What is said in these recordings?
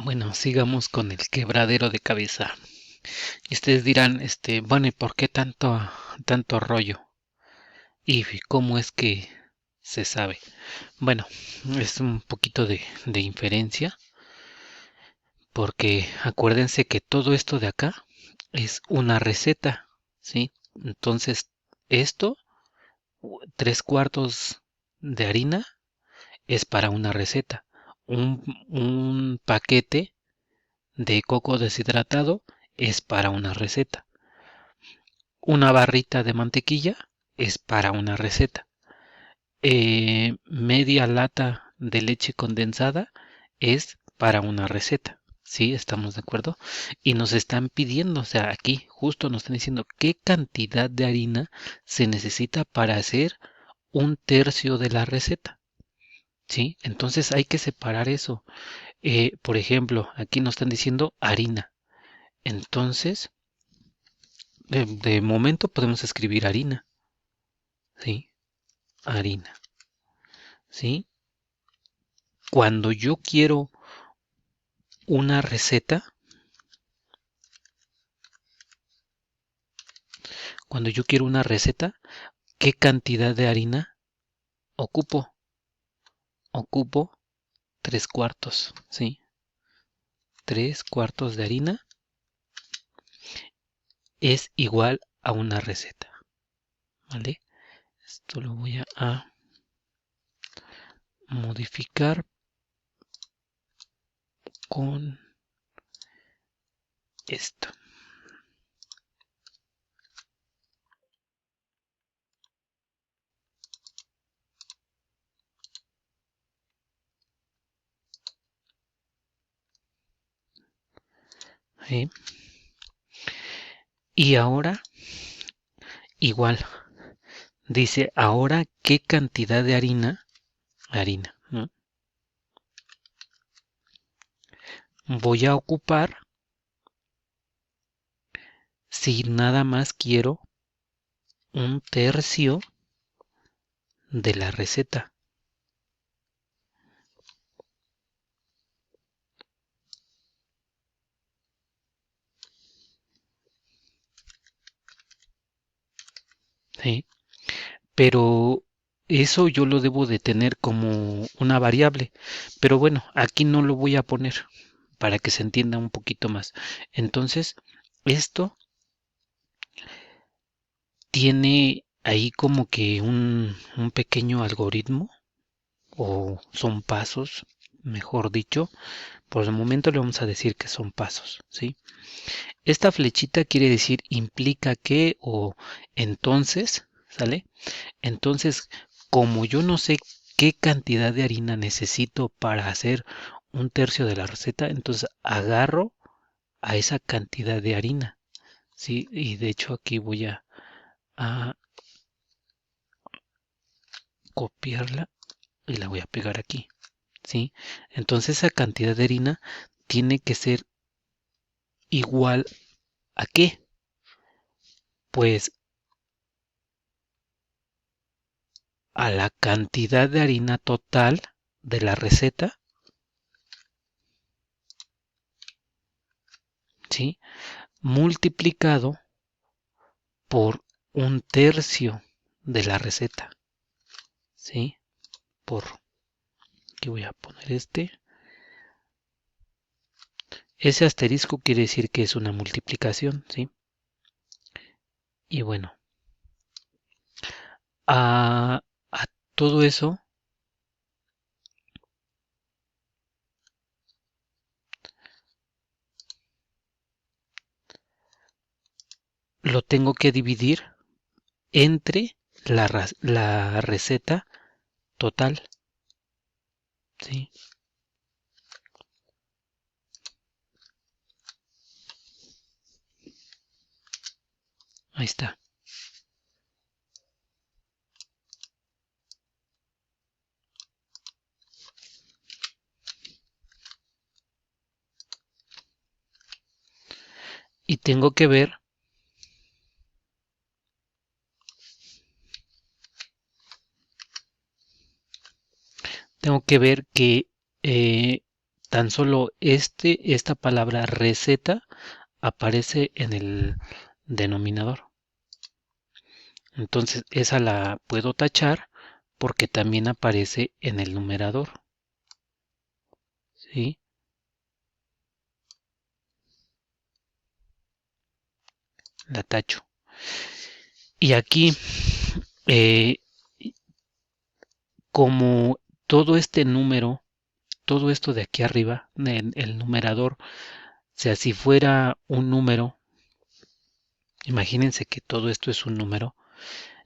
Bueno, sigamos con el quebradero de cabeza. Y ustedes dirán, bueno, ¿y por qué tanto rollo? ¿Y cómo es que se sabe? Bueno, es un poquito de inferencia, porque acuérdense que todo esto de acá es una receta, ¿sí? Entonces, esto, 3 cuartos de harina, es para una receta. Un paquete de coco deshidratado es para una receta. Una barrita de mantequilla es para una receta. Media lata de leche condensada es para una receta. ¿Sí? ¿Estamos de acuerdo? Y nos están pidiendo, o sea, aquí justo nos están diciendo qué cantidad de harina se necesita para hacer un tercio de la receta. ¿Sí? Entonces hay que separar eso. Por ejemplo, aquí nos están diciendo harina. Entonces, de momento podemos escribir harina. ¿Sí? Harina. ¿Sí? Cuando yo quiero una receta, cuando yo quiero una receta, ¿qué cantidad de harina ocupo? Ocupo 3 cuartos, ¿sí? 3 cuartos de harina es igual a una receta, ¿vale? Esto lo voy a modificar con esto. ¿Sí? Y ahora, igual, dice ahora qué cantidad de harina, ¿no? Voy a ocupar si nada más quiero un tercio de la receta. ¿Sí? Pero eso yo lo debo de tener como una variable. Pero bueno, aquí no lo voy a poner para que se entienda un poquito más. Entonces, esto tiene ahí como que un pequeño algoritmo o son pasos, mejor dicho. Por el momento le vamos a decir que son pasos, ¿sí? Esta flechita quiere decir implica que o entonces, ¿sale? Entonces, como yo no sé qué cantidad de harina necesito para hacer un tercio de la receta, entonces agarro a esa cantidad de harina, ¿sí? Y de hecho aquí voy a copiarla y la voy a pegar aquí, ¿sí? Entonces esa cantidad de harina tiene que ser igual a qué? Pues a la cantidad de harina total de la receta, ¿sí? Multiplicado por un tercio de la receta, ¿sí? Por, aquí voy a poner ese asterisco quiere decir que es una multiplicación, ¿sí? Y bueno, a todo eso lo tengo que dividir entre la receta total, ¿sí? Ahí está. Y tengo que ver que Tan solo esta palabra receta aparece en el denominador. Entonces esa la puedo tachar porque también aparece en el numerador. ¿Sí? La tacho. Y aquí, eh, como todo este número, todo esto de aquí arriba, el numerador, o sea, si fuera un número, imagínense que todo esto es un número,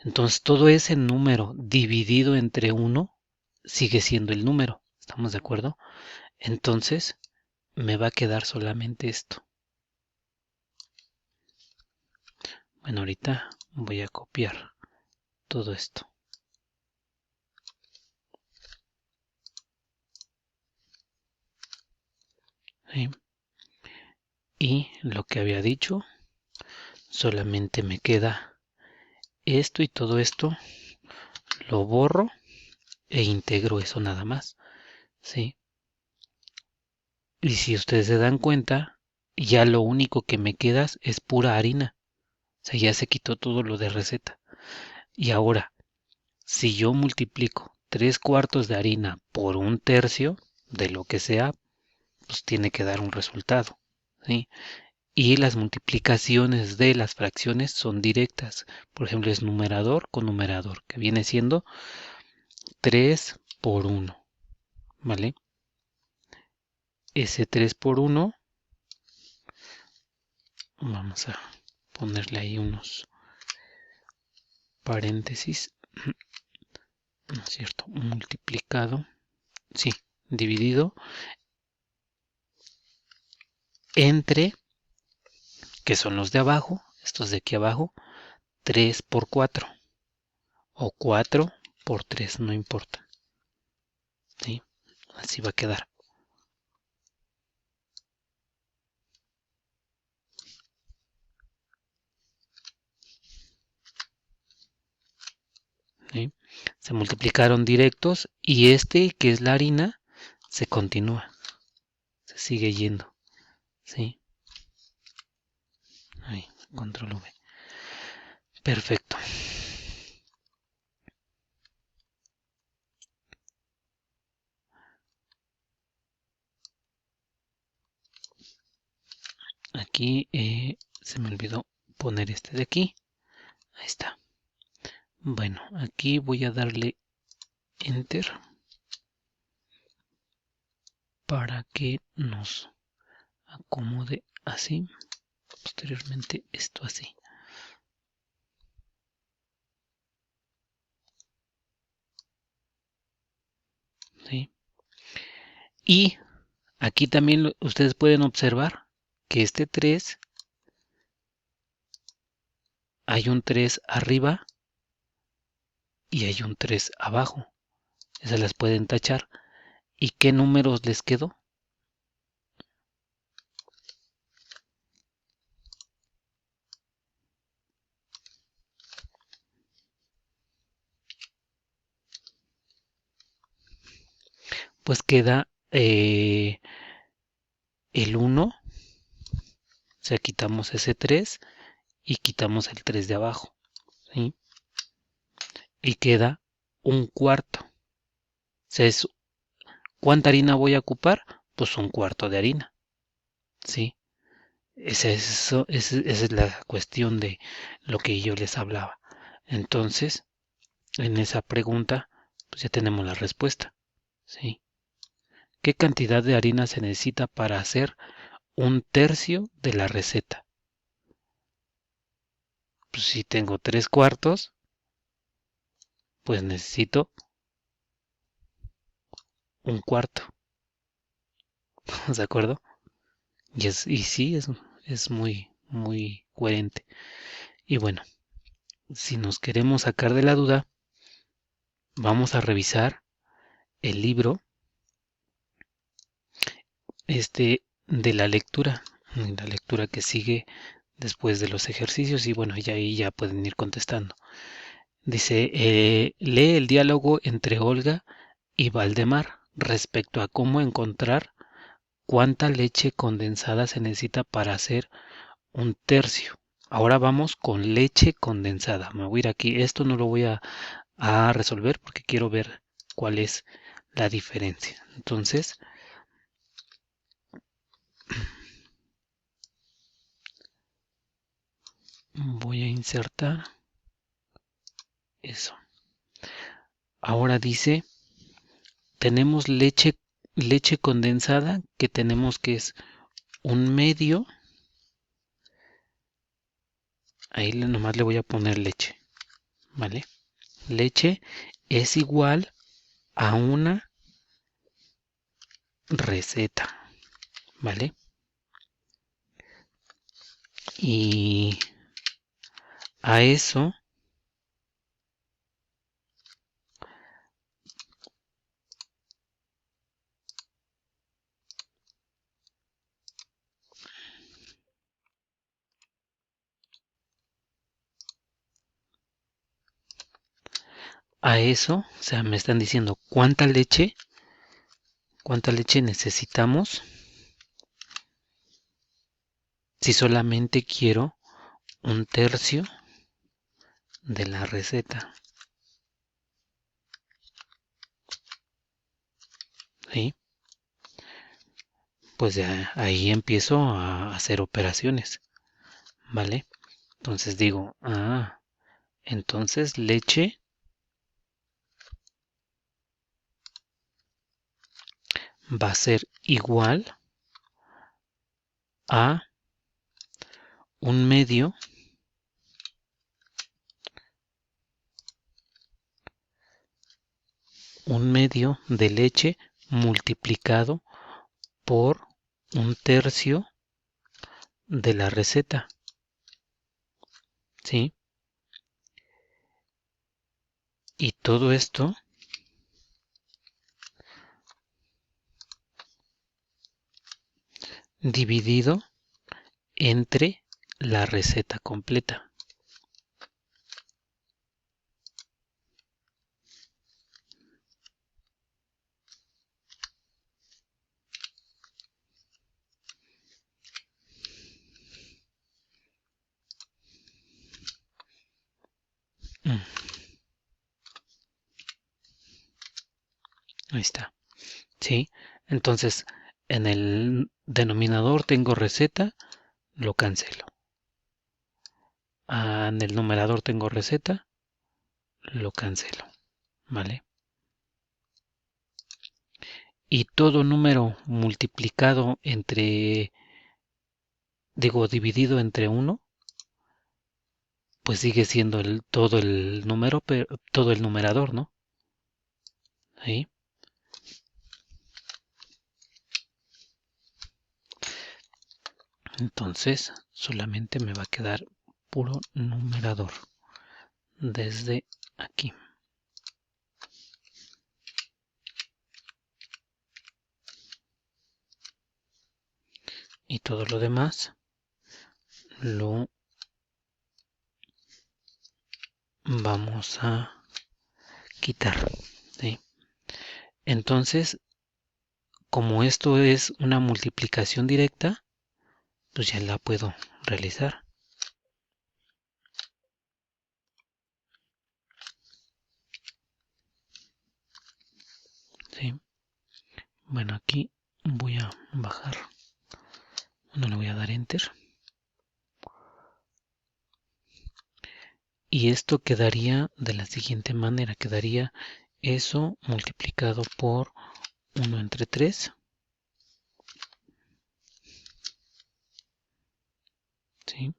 entonces todo ese número dividido entre 1 sigue siendo el número, ¿estamos de acuerdo? Entonces me va a quedar solamente esto. Bueno, ahorita voy a copiar todo esto. ¿Sí? Y lo que había dicho, solamente me queda esto y todo esto, lo borro e integro eso nada más. ¿Sí? Y si ustedes se dan cuenta, ya lo único que me queda es pura harina. O sea, ya se quitó todo lo de receta. Y ahora, si yo multiplico 3/4 de harina por 1/3 de lo que sea, pues tiene que dar un resultado. ¿Sí? Y las multiplicaciones de las fracciones son directas. Por ejemplo, es numerador con numerador, que viene siendo 3 por 1. ¿Vale? Ese 3 por 1, vamos a ponerle ahí unos paréntesis. No es cierto, multiplicado, sí, dividido entre, que son los de abajo, estos de aquí abajo, 3 por 4 o 4 por 3, no importa. ¿Sí? Así va a quedar. ¿Sí? Se multiplicaron directos y este, que es la harina, se continúa, se sigue yendo. ¿Sí? Ahí, control V. Perfecto. Aquí se me olvidó poner este de aquí. Ahí está. Bueno, aquí voy a darle Enter para que nos acomode así. Posteriormente esto así. ¿Sí? Y aquí también ustedes pueden observar que este 3, hay un 3 arriba y hay un 3 abajo. Esas las pueden tachar. ¿Y qué números les quedó? Pues queda el 1, o sea, quitamos ese 3 y quitamos el 3 de abajo. ¿Sí? Y queda 1/4. O sea, ¿cuánta harina voy a ocupar? Pues 1/4 de harina. ¿Sí? Esa es la cuestión de lo que yo les hablaba. Entonces, en esa pregunta, pues ya tenemos la respuesta. ¿Sí? ¿Qué cantidad de harina se necesita para hacer 1/3 de la receta? Pues si tengo 3/4, pues necesito 1/4. ¿De acuerdo? Y sí, es muy coherente. Y bueno, si nos queremos sacar de la duda, vamos a revisar el libro de la lectura que sigue después de los ejercicios y bueno, ya ahí ya pueden ir contestando. Dice, lee el diálogo entre Olga y Valdemar respecto a cómo encontrar cuánta leche condensada se necesita para hacer un tercio. Ahora vamos con leche condensada. Me voy a ir aquí. Esto no lo voy a resolver porque quiero ver cuál es la diferencia. Entonces, voy a insertar eso. Ahora dice, tenemos leche condensada que tenemos que es un medio. Ahí nomás le voy a poner leche, ¿vale? Leche es igual a una receta, ¿vale? Y a eso o sea, me están diciendo cuánta leche necesitamos si solamente quiero un tercio de la receta, ¿sí? Pues ya ahí empiezo a hacer operaciones, ¿vale? Entonces digo, entonces leche va a ser igual a un medio de leche multiplicado por un tercio de la receta, ¿sí? Y todo esto dividido entre la receta completa. Mm, Ahí está, ¿sí? Entonces, en el denominador tengo receta, lo cancelo. En el numerador tengo receta, lo cancelo, ¿vale? Y todo número multiplicado dividido entre 1, pues sigue siendo todo el número, pero todo el numerador, ¿no? ¿Sí? Entonces, solamente me va a quedar puro numerador desde aquí. Y todo lo demás lo vamos a quitar, ¿sí? Entonces, como esto es una multiplicación directa, pues ya la puedo realizar, ¿sí? Bueno, aquí voy a bajar, no le voy a dar enter. Y esto quedaría de la siguiente manera, quedaría eso multiplicado por 1 entre 3, ¿sí?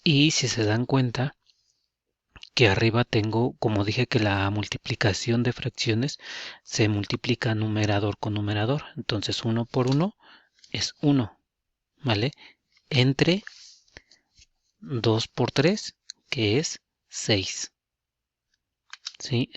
Y si se dan cuenta que arriba tengo, como dije que la multiplicación de fracciones se multiplica numerador con numerador, entonces 1 por 1 es 1, ¿vale? Entre 2 por 3, que es 6. ¿sí?